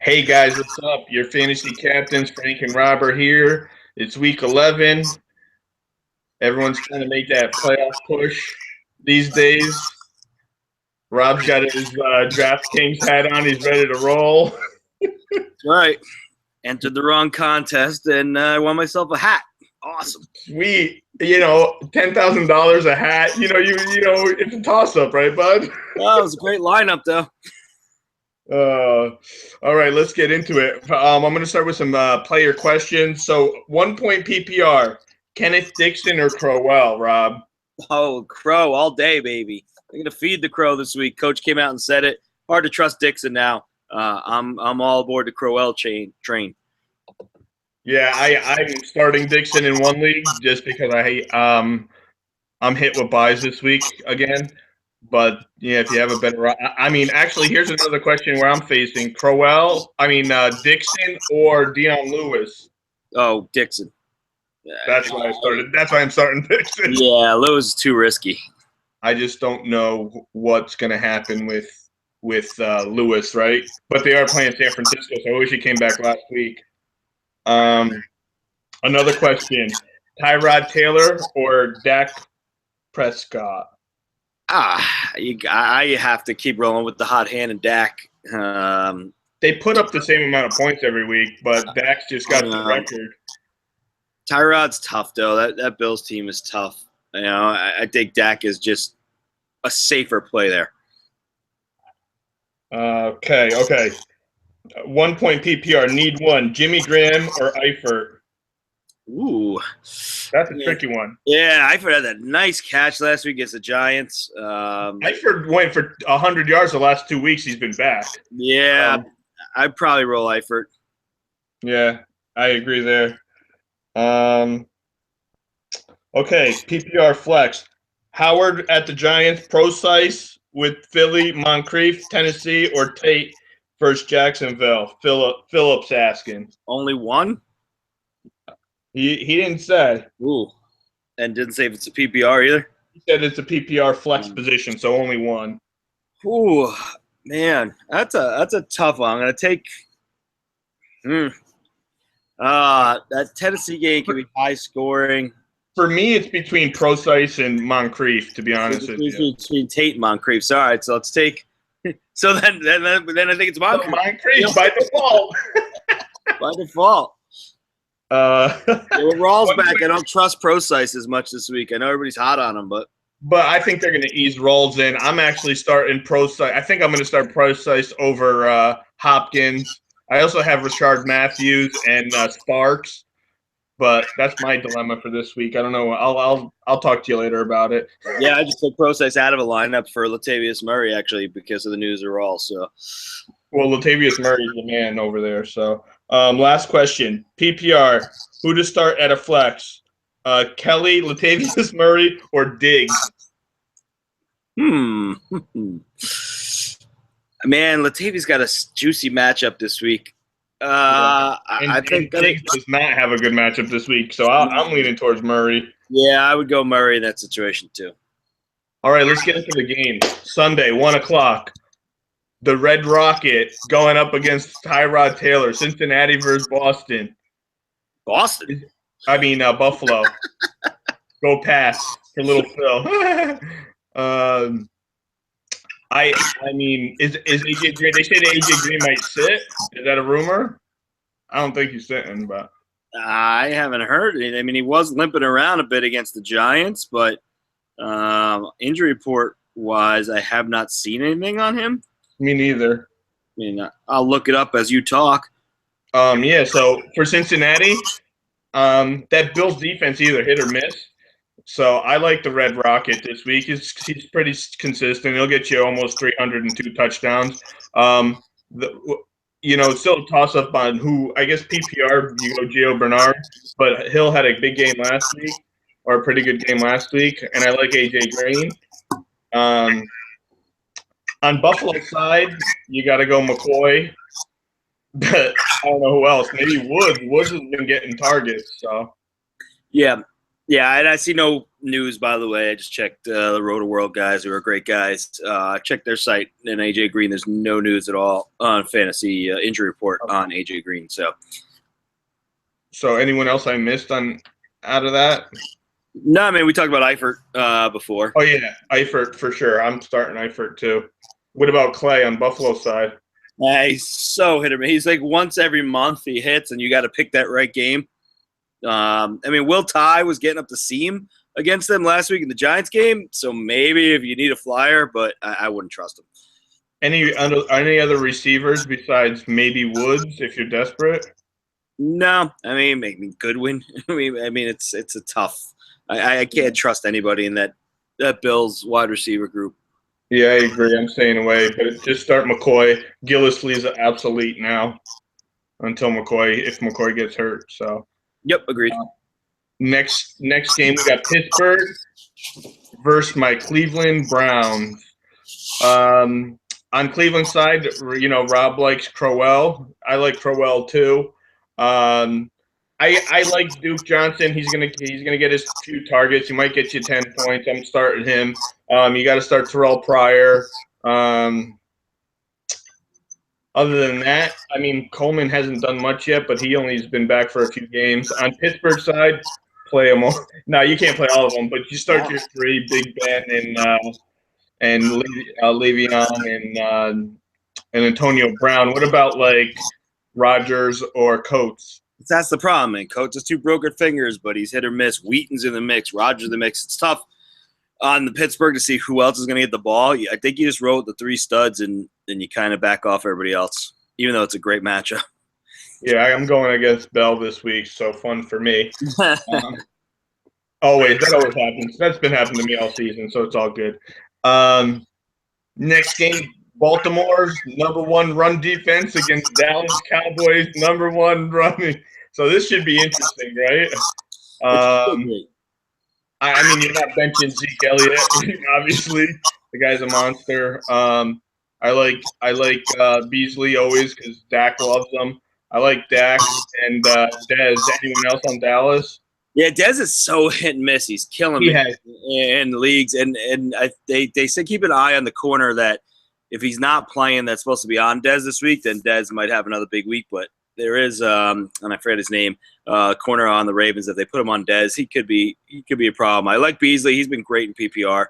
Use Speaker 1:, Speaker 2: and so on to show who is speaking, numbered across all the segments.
Speaker 1: Hey guys, what's up? Your fantasy captains, Frank and Rob, are here. It's week 11. Everyone's trying to make that playoff push these days. Rob's got his DraftKings hat on. He's ready to roll.
Speaker 2: That's right. Entered the wrong contest and I won myself a hat. Awesome.
Speaker 1: Sweet. $10,000 a hat. It's a toss-up, right, bud?
Speaker 2: Well, it was a great lineup, though.
Speaker 1: All right, let's get into it. I'm going to start with some player questions. So, 1 point PPR, Kenneth Dixon or Crowell, Rob?
Speaker 2: Oh, Crow all day, baby. I'm gonna feed the Crow this week. Coach came out and said it. Hard to trust Dixon now. I'm all aboard the Crowell train.
Speaker 1: Yeah, I'm starting Dixon in one league just because I'm hit with buys this week again. But yeah, if you have a better, actually, here's another question where I'm facing Dixon or Dion Lewis.
Speaker 2: Oh, Dixon.
Speaker 1: That's why I started. That's why I'm starting Dixon.
Speaker 2: Yeah, Lewis is too risky.
Speaker 1: I just don't know what's going to happen with Lewis, right? But they are playing San Francisco, so I wish he came back last week. Another question: Tyrod Taylor or Dak Prescott?
Speaker 2: I have to keep rolling with the hot hand and Dak.
Speaker 1: They put up the same amount of points every week, but Dak's just got the record.
Speaker 2: Tyrod's tough, though. That Bills team is tough. I think Dak is just a safer play there.
Speaker 1: Okay. 1 point PPR, need one. Jimmy Graham or Eifert?
Speaker 2: Ooh.
Speaker 1: That's a tricky one.
Speaker 2: Yeah, Eifert had that nice catch last week against the Giants.
Speaker 1: Eifert went for 100 yards the last 2 weeks. He's been back.
Speaker 2: Yeah, I'd probably roll Eifert.
Speaker 1: Yeah, I agree there. Okay, PPR flex. Howard at the Giants, Procise with Philly, Moncrief, Tennessee, or Tate versus Jacksonville? Phillips asking.
Speaker 2: Only one?
Speaker 1: He didn't say.
Speaker 2: Ooh. And didn't say if it's a PPR either?
Speaker 1: He said it's a PPR flex position, so only one.
Speaker 2: Ooh, man. That's a tough one. I'm going to take that Tennessee game can be high scoring.
Speaker 1: For me, it's between Procise and Moncrief, to be honest with you.
Speaker 2: Between Tate and Moncrief. All right, so let's take – so then I think it's Moncrief.
Speaker 1: Moncrief by default.
Speaker 2: By default. With Rawls back, I don't trust Procise as much this week. I know everybody's hot on him, but
Speaker 1: I think they're going to ease Rawls in. I'm actually starting Procise. I think I'm going to start Procise over Hopkins. I also have Rashard Matthews and Sparks, but that's my dilemma for this week. I don't know. I'll talk to you later about it.
Speaker 2: Yeah, I just took Procise out of a lineup for Latavius Murray actually because of the news of Rawls. So,
Speaker 1: well, Latavius Murray's the man over there. So, last question: PPR, who to start at a flex? Kelly, Latavius Murray, or Diggs?
Speaker 2: Man, Latavius got a juicy matchup this week. I think
Speaker 1: Diggs does not have a good matchup this week, so I'm leaning towards Murray.
Speaker 2: Yeah, I would go Murray in that situation too.
Speaker 1: All right, let's get into the game. Sunday, 1:00. The Red Rocket going up against Tyrod Taylor. Cincinnati versus Boston.
Speaker 2: Boston?
Speaker 1: Buffalo. Go pass for little Phil. Is AJ Green? They say that AJ Green might sit. Is that a rumor? I don't think he's sitting, but
Speaker 2: I haven't heard it. He was limping around a bit against the Giants, but injury report wise, I have not seen anything on him.
Speaker 1: Me neither.
Speaker 2: I'll look it up as you talk.
Speaker 1: Yeah. So for Cincinnati, that Bills defense either hit or miss. So I like the Red Rocket this week. He's pretty consistent. He'll get you almost 302 touchdowns. It's still a toss-up on who. I guess PPR, you go Gio Bernard, but Hill had a big game last week, or a pretty good game last week, and I like AJ Green. On Buffalo side, you got to go McCoy. But I don't know who else. Maybe Woods. Woods has been getting targets. So
Speaker 2: yeah, Yeah, and I see no news, by the way. I just checked the Roto World guys, who are great guys. Check their site, and AJ Green, there's no news at all on fantasy injury report on AJ Green.
Speaker 1: So anyone else I missed on out of that?
Speaker 2: No, I mean, we talked about Eifert before.
Speaker 1: Oh, yeah, Eifert for sure. I'm starting Eifert too. What about Clay on Buffalo side?
Speaker 2: He's so hit or miss. He's like once every month he hits, and you got to pick that right game. I mean, Will Tye was getting up the seam against them last week in the Giants game, so maybe if you need a flyer, but I wouldn't trust him.
Speaker 1: Any other receivers besides maybe Woods if you're desperate?
Speaker 2: No, I mean maybe Goodwin. I mean it's a tough. I can't trust anybody in that Bills wide receiver group.
Speaker 1: Yeah, I agree. I'm staying away, but just start McCoy. Gillislee's obsolete now until if McCoy gets hurt. So.
Speaker 2: Yep, agreed.
Speaker 1: Next game, we got Pittsburgh versus my Cleveland Browns. On Cleveland side, Rob likes Crowell. I like Crowell too. I like Duke Johnson. He's gonna get his few targets. He might get you 10 points. I'm starting him. You got to start Terrell Pryor. Other than that, I mean, Coleman hasn't done much yet, but he only has been back for a few games. On Pittsburgh side, play them all. No, you can't play all of them, but you start your three: Big Ben and Le'Veon and Antonio Brown. What about like Rodgers or Coates?
Speaker 2: That's the problem, man. Coates has two broken fingers, but he's hit or miss. Wheaton's in the mix. Rodgers in the mix. It's tough on the Pittsburgh to see who else is going to get the ball. I think you just roll with the three studs and then you kind of back off everybody else, even though it's a great matchup.
Speaker 1: Yeah, I'm going against Bell this week, so fun for me. Always. That always happens. That's been happening to me all season, so it's all good. Next game, Baltimore's #1 run defense against Dallas Cowboys' #1 running. So this should be interesting, right? I mean, you're not benching Zeke Elliott, obviously. The guy's a monster. I like Beasley always because Dak loves them. I like Dak and Dez. Anyone else on Dallas?
Speaker 2: Yeah, Dez is so hit and miss. He's killing me in the leagues. And they say keep an eye on the corner that if he's not playing that's supposed to be on Dez this week, then Dez might have another big week. But there is, and I forget his name, corner on the Ravens. If they put him on Dez, he could be a problem. I like Beasley. He's been great in PPR.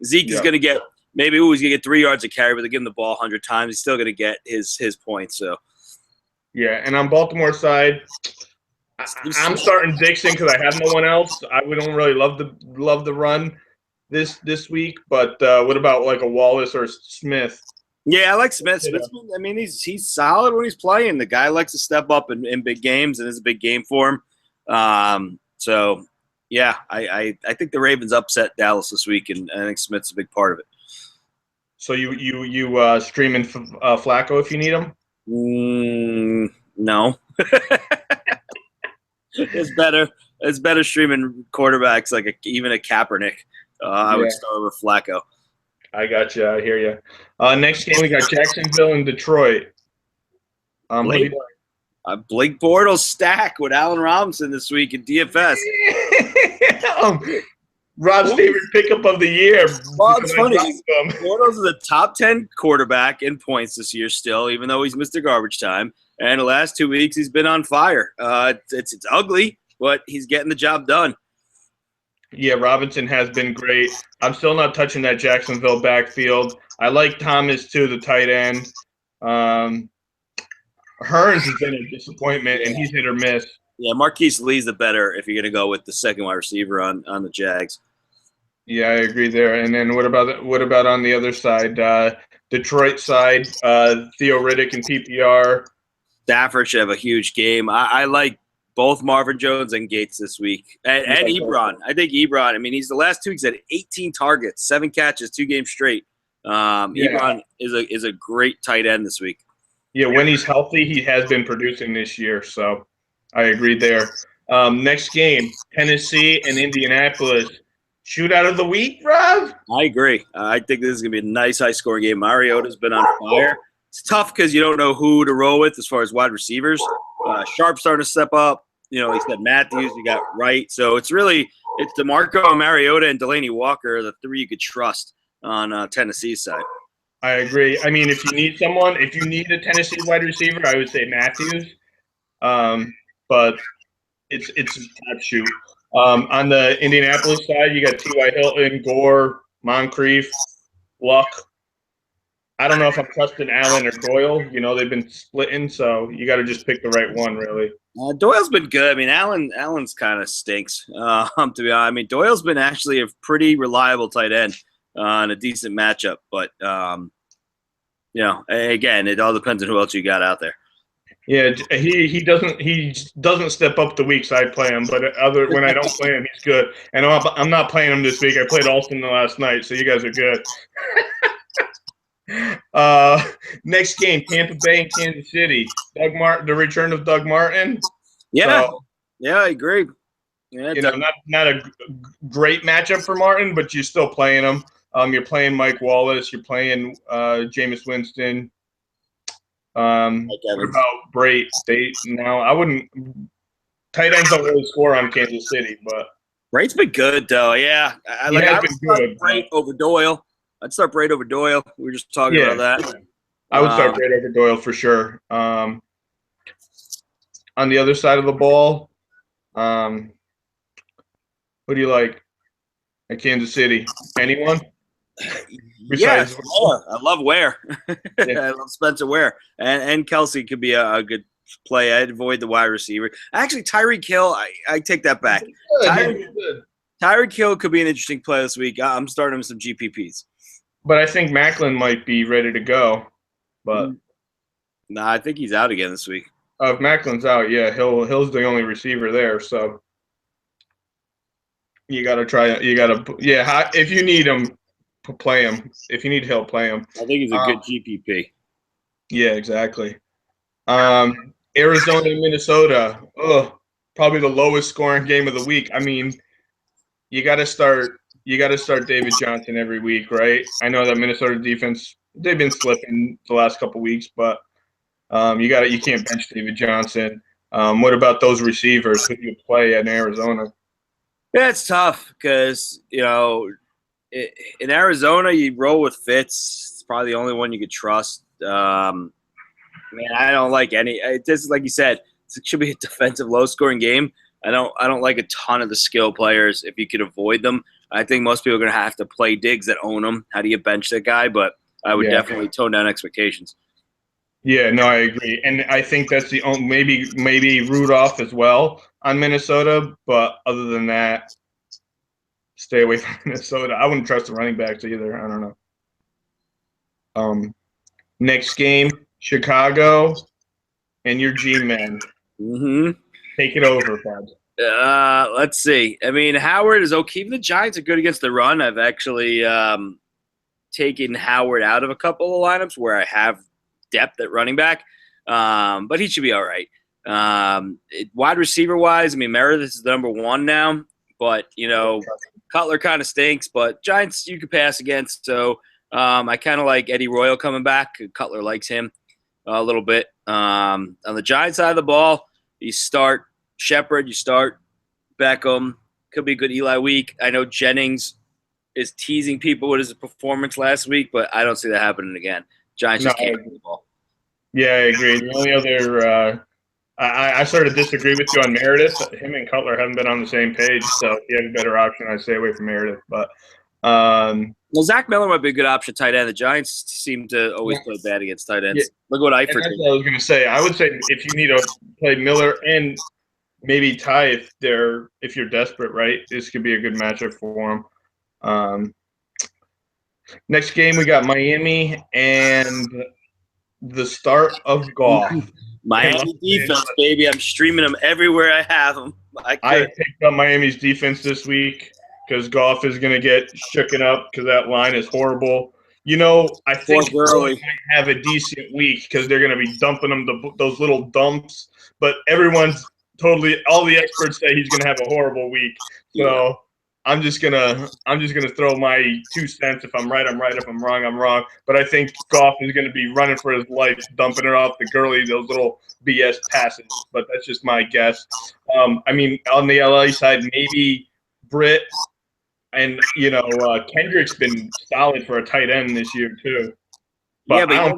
Speaker 2: Zeke is going to get he's going to get 3 yards of carry, but they give him the ball 100 times. He's still going to get his points. So.
Speaker 1: Yeah, and on Baltimore side, I'm starting Dixon because I have no one else. We don't really love the run this week, but what about like a Wallace or Smith?
Speaker 2: Yeah, I like Smith. I mean, he's solid when he's playing. The guy likes to step up in big games, and it's a big game for him. So, yeah, I think the Ravens upset Dallas this week, and I think Smith's a big part of it.
Speaker 1: So you streaming Flacco if you need him?
Speaker 2: No. It's better streaming quarterbacks like even a Kaepernick. I would start over Flacco.
Speaker 1: I got you. I hear you. Next game we got Jacksonville and Detroit.
Speaker 2: Blake Bortles stack with Allen Robinson this week in DFS.
Speaker 1: Rob's favorite pickup of the year.
Speaker 2: Well, it's funny. Bortles is a top 10 quarterback in points this year still, even though he's Mr. Garbage Time. And the last 2 weeks he's been on fire. It's ugly, but he's getting the job done.
Speaker 1: Yeah, Robinson has been great. I'm still not touching that Jacksonville backfield. I like Thomas too, the tight end. Hearns has been a disappointment, and he's hit or miss.
Speaker 2: Yeah, Marquise Lee's the better if you're going to go with the second wide receiver on the Jags.
Speaker 1: Yeah, I agree there. And then what about on the other side, Detroit side, Theo Riddick and PPR?
Speaker 2: Stafford should have a huge game. I like both Marvin Jones and Gates this week. And Ebron. I think Ebron, I mean, he's the last 2 weeks had 18 targets, 7 catches, 2 games straight. Ebron is a great tight end this week.
Speaker 1: Yeah, when he's healthy, he has been producing this year. So I agree there. Next game, Tennessee and Indianapolis. Shootout of the week, Rob?
Speaker 2: I agree. I think this is going to be a nice, high-scoring game. Mariota's been on fire. It's tough because you don't know who to roll with as far as wide receivers. Sharp's starting to step up. he said Matthews, you got Wright. So it's DeMarco, Mariota, and Delaney Walker are the three you could trust on Tennessee's side.
Speaker 1: I agree. I mean, if you need a Tennessee wide receiver, I would say Matthews. But it's a tough shoot. On the Indianapolis side, you got T.Y. Hilton, Gore, Moncrief, Luck. I don't know if I'm trusting Allen or Doyle. They've been splitting, so you got to just pick the right one, really.
Speaker 2: Doyle's been good. I mean, Allen's kind of stinks, to be honest. I mean, Doyle's been actually a pretty reliable tight end in a decent matchup. But, again, it all depends on who else you got out there.
Speaker 1: Yeah, he doesn't step up the weeks I play him, but when I don't play him, he's good. And I'm not playing him this week. I played Alston the last night, so you guys are good. Next game, Tampa Bay and Kansas City. The return of Doug Martin.
Speaker 2: Yeah, I agree. Yeah,
Speaker 1: not a great matchup for Martin, but you're still playing him. You're playing Mike Wallace. You're playing Jameis Winston. What about Brate? I wouldn't. Tight ends don't really score on Kansas City, but
Speaker 2: Brate's been good though. Yeah, I would start Brate over Doyle. I'd start Brate over Doyle. We were just talking about that.
Speaker 1: I would start Brate over Doyle for sure. On the other side of the ball, who do you like at Kansas City? Anyone?
Speaker 2: Yeah, I love Ware. I love Spencer Ware, and Kelsey could be a good play. I'd avoid the wide receiver. Actually, Tyreek Hill, I take that back. Tyreek Hill could be an interesting play this week. I'm starting him some GPPs.
Speaker 1: But I think Macklin might be ready to go. But
Speaker 2: I think he's out again this week.
Speaker 1: If Macklin's out, yeah, Hill's the only receiver there. So you got to try it. If you need him, play him. If you need Hill, play him.
Speaker 2: I think he's a good GPP.
Speaker 1: Yeah, exactly. Arizona and Minnesota. Probably the lowest scoring game of the week. I mean, you got to start David Johnson every week, right? I know that Minnesota defense, they've been slipping the last couple weeks, but you can't bench David Johnson. What about those receivers? Who do you play in Arizona?
Speaker 2: Yeah, it's tough because in Arizona, you roll with Fitz. It's probably the only one you could trust. I don't like any. This is like you said. It should be a defensive, low-scoring game. I don't like a ton of the skill players. If you could avoid them, I think most people are going to have to play Diggs that own them. How do you bench that guy? But I would definitely tone down expectations.
Speaker 1: Yeah, no, I agree, and I think that's the only maybe Rudolph as well on Minnesota. But other than that, stay away from Minnesota. I wouldn't trust the running backs either. I don't know. Next game, Chicago, and your G-men.
Speaker 2: Mm-hmm.
Speaker 1: Take it over, Bud.
Speaker 2: Let's see. I mean, Howard is okay. Even the Giants are good against the run. I've actually taken Howard out of a couple of lineups where I have depth at running back, but he should be all right. Wide receiver-wise, I mean, Meredith is the number one now, but, Cutler kind of stinks, but Giants you could pass against. So I kind of like Eddie Royal coming back. Cutler likes him a little bit. On the Giants side of the ball, you start Shepard, you start Beckham. Could be a good Eli week. I know Jennings is teasing people with his performance last week, but I don't see that happening again. Giants just can't move the ball.
Speaker 1: Yeah, I agree. The only other I sort of disagree with you on Meredith. Him and Cutler haven't been on the same page, so if you have a better option, I'd stay away from Meredith. But
Speaker 2: well, Zach Miller might be a good option tight end. The Giants seem to always play bad against tight ends. Yeah. Look what Eifert did.
Speaker 1: That's what I was going to say. I would say if you need to play Miller and maybe Ty if you're desperate, right? This could be a good matchup for him. Next game, we got Miami and the start of Goff.
Speaker 2: Miami defense, baby. I'm streaming them everywhere I have them.
Speaker 1: I picked up Miami's defense this week because Goff is going to get shooken up because that line is horrible. I think Gurley might have a decent week because they're going to be dumping them those little dumps. But all the experts say he's going to have a horrible week. So I'm just gonna throw my 2 cents. If I'm right, I'm right. If I'm wrong, I'm wrong. But I think Goff is going to be running for his life, dumping it off the Gurley, those little BS passes. But that's just my guess. I mean, on the LA side, maybe Britt and Kendrick's been solid for a tight end this year too. But,
Speaker 2: but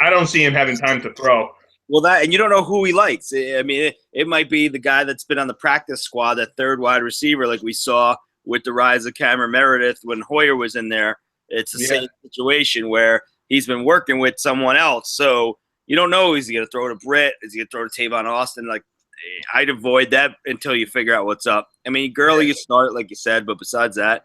Speaker 1: I don't see him having time to throw.
Speaker 2: Well, and you don't know who he likes. I mean, it might be the guy that's been on the practice squad, that third wide receiver, like we saw with the rise of Cameron Meredith when Hoyer was in there. It's the same situation where he's been working with someone else. So you don't know, is he going to throw to Britt? Is he going to throw to Tavon Austin? Like, I'd avoid that until you figure out what's up. I mean, Gurley, you start, like you said, but besides that,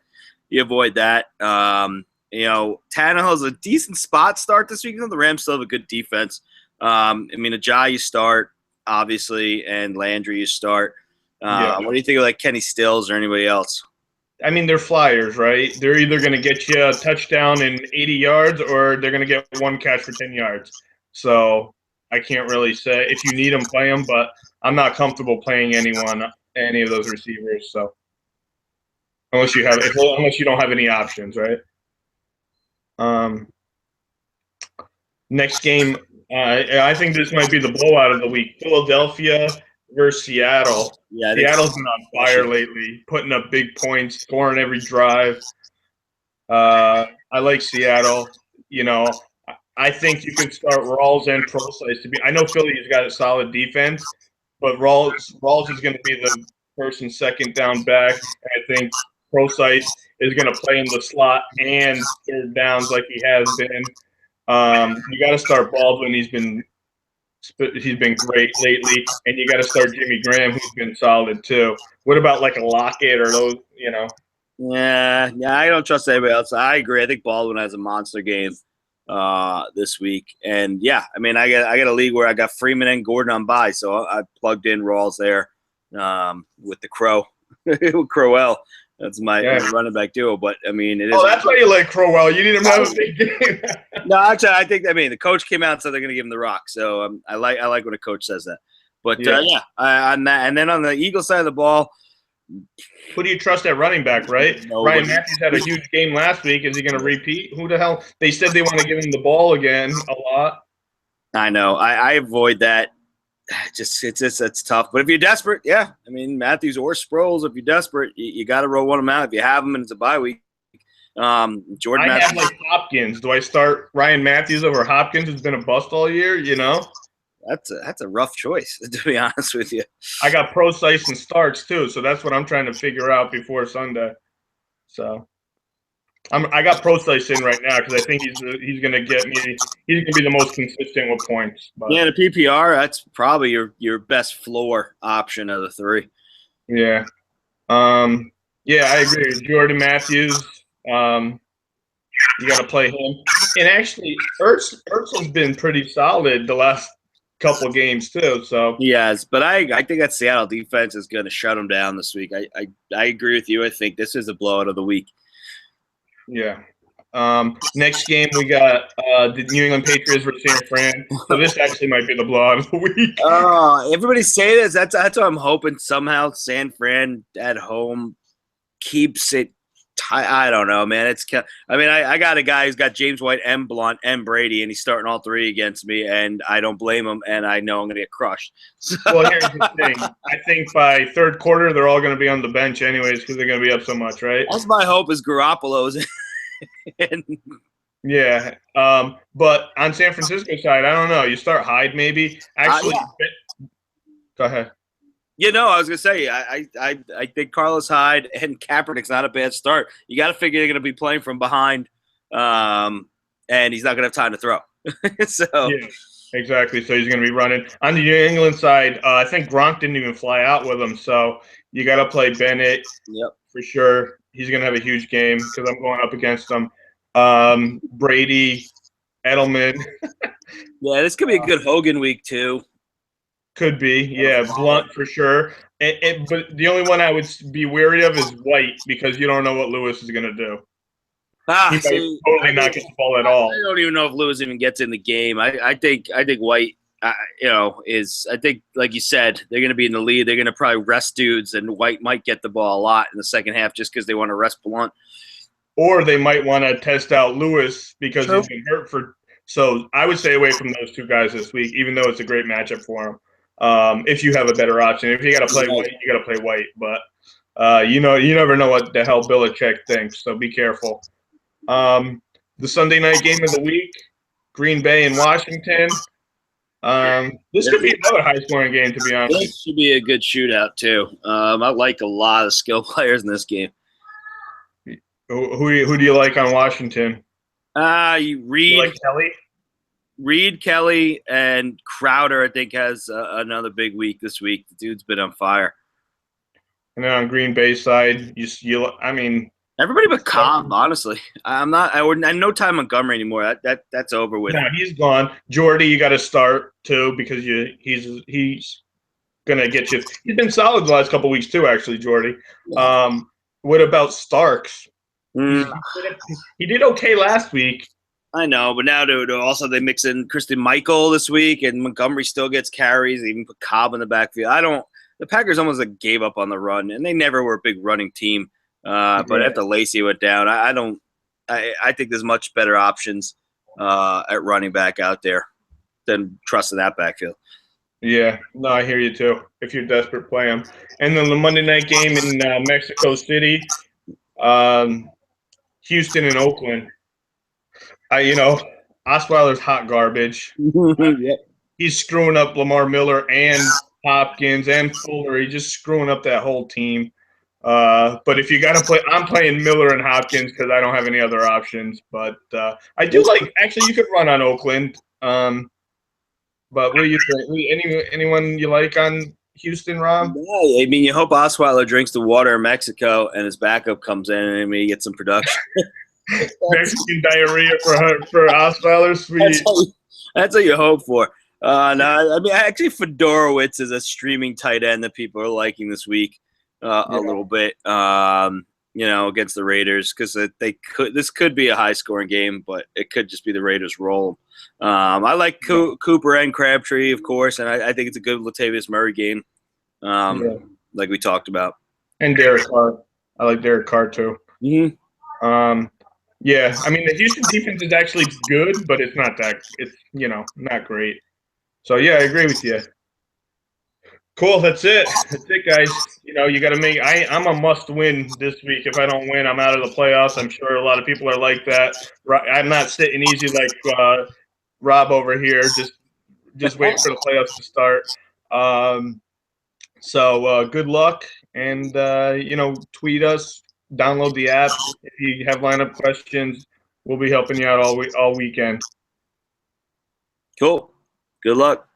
Speaker 2: you avoid that. Tannehill's a decent spot start this week. The Rams still have a good defense. I mean, Ajayi you start, obviously, and Landry you start. What do you think of like Kenny Stills or anybody else?
Speaker 1: I mean, they're flyers, right? They're either going to get you a touchdown in 80 yards or they're going to get one catch for 10 yards. So I can't really say. If you need them, play them, but I'm not comfortable playing any of those receivers. So unless you don't have any options, right? Next game. I think this might be the blowout of the week. Philadelphia versus Seattle. Yeah, Seattle's been on fire lately, putting up big points, scoring every drive. I like Seattle. I think you can start Rawls and Procise to be. I know Philly's got a solid defense, but Rawls is going to be the first and second down back. And I think Procise is going to play in the slot and third downs like he has been. You got to start Baldwin. He's been great lately, and you got to start Jimmy Graham, who's been solid too. What about like a Lockett or those?
Speaker 2: Yeah, I don't trust anybody else. I agree. I think Baldwin has a monster game this week, and yeah, I mean, I got a league where I got Freeman and Gordon on bye, so I plugged in Rawls there with the Crow, with Crowell. That's my running back duo, but I mean, it is.
Speaker 1: Oh, that's why you like Crowell. You need him to have a big game.
Speaker 2: No, actually, I think the coach came out and said they're going to give him the rock. So I like when a coach says that. But on that, and then on the Eagles side of the ball,
Speaker 1: who do you trust at running back? Right, Ryan Matthews had a huge game last week. Is he going to repeat? Who the hell? They said they want to give him the ball again a lot.
Speaker 2: I know. I avoid that. It's tough. But if you're desperate, I mean, Matthews or Sproles, if you're desperate, you got to roll one of them out. If you have them and it's a bye week. Jordan
Speaker 1: Matthews. I have like Hopkins. Do I start Ryan Matthews over Hopkins? It's been a bust all year,
Speaker 2: That's a rough choice, to be honest with you.
Speaker 1: I got Procise and starts too, so that's what I'm trying to figure out before Sunday. So I got Procise in right now because I think he's going to get me. He's going to be the most consistent with points. But.
Speaker 2: Yeah, the PPR, that's probably your best floor option of the three.
Speaker 1: Yeah. I agree. Jordan Matthews. You got to play him. And actually, Ertz has been pretty solid the last couple games too. So
Speaker 2: yes, but I think that Seattle defense is going to shut him down this week. I agree with you. I think this is a blowout of the week.
Speaker 1: Yeah. Next game we got the New England Patriots versus San Fran. So this actually might be the blowout of the week.
Speaker 2: Everybody say this. That's what I'm hoping. Somehow San Fran at home keeps it. I don't know, man. I got a guy who's got James White and Blunt and Brady, and he's starting all three against me, and I don't blame him, and I know I'm going to get crushed.
Speaker 1: Well, here's the thing. I think by third quarter, they're all going to be on the bench anyways because they're going to be up so much, right?
Speaker 2: That's my hope is Garoppolo's.
Speaker 1: Yeah. But on San Francisco side, I don't know. You start Hyde maybe. Actually, Go ahead.
Speaker 2: I was gonna say I think Carlos Hyde and Kaepernick's not a bad start. You got to figure they're gonna be playing from behind, and he's not gonna have time to throw.
Speaker 1: Yeah, exactly. So he's gonna be running on the New England side. I think Gronk didn't even fly out with him, so you got to play Bennett.
Speaker 2: Yep,
Speaker 1: for sure. He's gonna have a huge game because I'm going up against him. Brady, Edelman.
Speaker 2: Yeah, this could be a good Hogan week too.
Speaker 1: Could be, yeah, Blunt for sure. But the only one I would be wary of is White because you don't know what Lewis is going to do. He might totally not get the ball at all.
Speaker 2: I don't even know if Lewis even gets in the game. I think White, is. I think like you said, they're going to be in the lead. They're going to probably rest dudes, and White might get the ball a lot in the second half just because they want to rest Blunt.
Speaker 1: Or they might want to test out Lewis because he's been hurt for. So I would stay away from those two guys this week, even though it's a great matchup for him. If you have a better option. If you got to play white, you got to play white. But you never know what the hell Belichick thinks, so be careful. The Sunday night game of the week, Green Bay and Washington. This could be another high-scoring game, to be honest.
Speaker 2: This should be a good shootout too. I like a lot of skill players in this game.
Speaker 1: Who do you like on Washington?
Speaker 2: You
Speaker 1: like Kelly?
Speaker 2: Reed, Kelly, and Crowder, I think, has another big week this week. The dude's been on fire.
Speaker 1: And then on Green Bay side, I mean,
Speaker 2: everybody but Cobb. Honestly, I no Ty Montgomery anymore. That's over with.
Speaker 1: No, he's gone. Jordy, you got to start too because he's gonna get you. He's been solid the last couple of weeks too, actually, Jordy. What about Starks? He did okay last week.
Speaker 2: I know, but now also they mix in Christian Michael this week, and Montgomery still gets carries. They even put Cobb in the backfield. The Packers almost gave up on the run, and they never were a big running team. But after Lacy went down, I think there's much better options at running back out there than trusting that backfield.
Speaker 1: Yeah, no, I hear you too. If you're desperate, play them. And then the Monday night game in Mexico City, Houston and Oakland. Osweiler's hot garbage.
Speaker 2: Yep.
Speaker 1: He's screwing up Lamar Miller and Hopkins and Fuller. He's just screwing up that whole team. But if you got to play, I'm playing Miller and Hopkins because I don't have any other options. But I do like – actually, you could run on Oakland. But what do you think? Anyone you like on Houston, Rob?
Speaker 2: Yeah, I mean, you hope Osweiler drinks the water in Mexico and his backup comes in and he gets some production.
Speaker 1: Mexican diarrhea for Osweiler, sweet.
Speaker 2: That's what you hope for. No, I mean, actually, Fedorowicz is a streaming tight end that people are liking this week a little bit. Against the Raiders because this could be a high scoring game, but it could just be the Raiders roll. I like Cooper and Crabtree, of course, and I think it's a good Latavius Murray game, like we talked about.
Speaker 1: And Derek Carr. I like Derek Carr too.
Speaker 2: Mm-hmm.
Speaker 1: Yeah, I mean the Houston defense is actually good, but it's not that. It's not great. So yeah, I agree with you. Cool, that's it. That's it, guys. You got to make. I'm a must-win this week. If I don't win, I'm out of the playoffs. I'm sure a lot of people are like that. I'm not sitting easy like Rob over here, just waiting for the playoffs to start. So good luck, and tweet us, download the app. If you have lineup questions, we'll be helping you out all weekend.
Speaker 2: Cool. Good luck.